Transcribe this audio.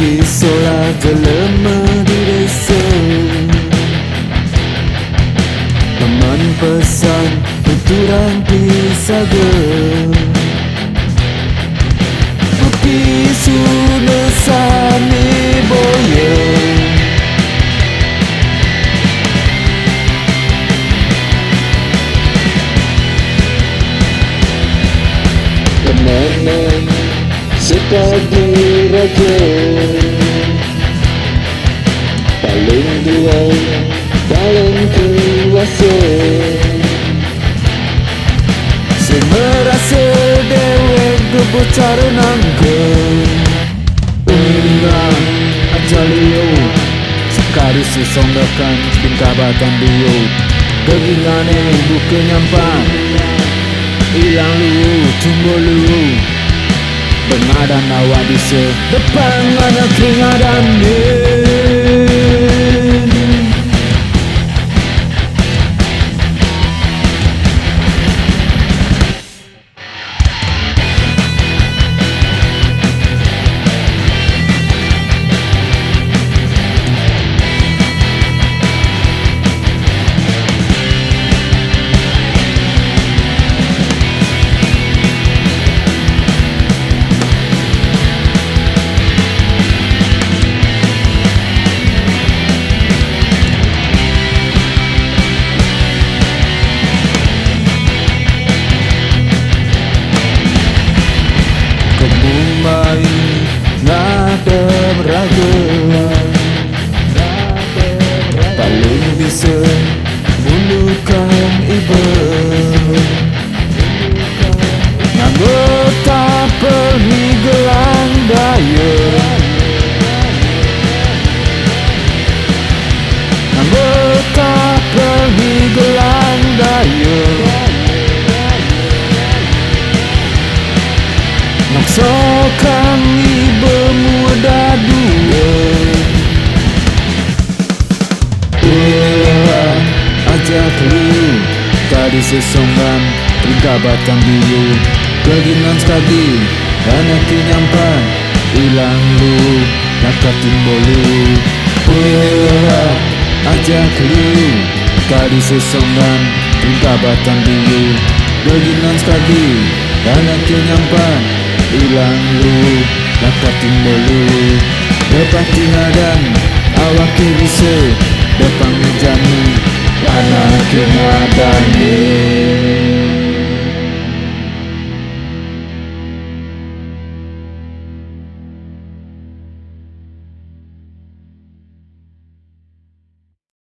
kisah jelema di desa, teman pesan tuturan pisaga, kisu nesane boya, teman sekali raja, paling dua, paling kuasa. Saya merasa dewek kebocar nangka, Ulang ajalio sekali sesonggakan tingkabatan bio, kegingane bukan nyampan, hilang lu tunggu lu. Pengadan awak di depan mana keringadan ni. Nada meraga, paling bisa mulukan iba, anggota pergi gelang daya, anggota pergi gelang daya, maksakan iba muda dua. Ulang ajak lu tadi sesonggan tingkabatan biu, kegingan sekali anak kenyampan, hilang lu nakatin bolu. Ulang ajak lu tadi sesonggan tingkabatan biu, kegingan sekali anak kenyampan, hilang lu nakatin bolu. Lepas tinggalan awak bisa depan menjani anak kenyadani.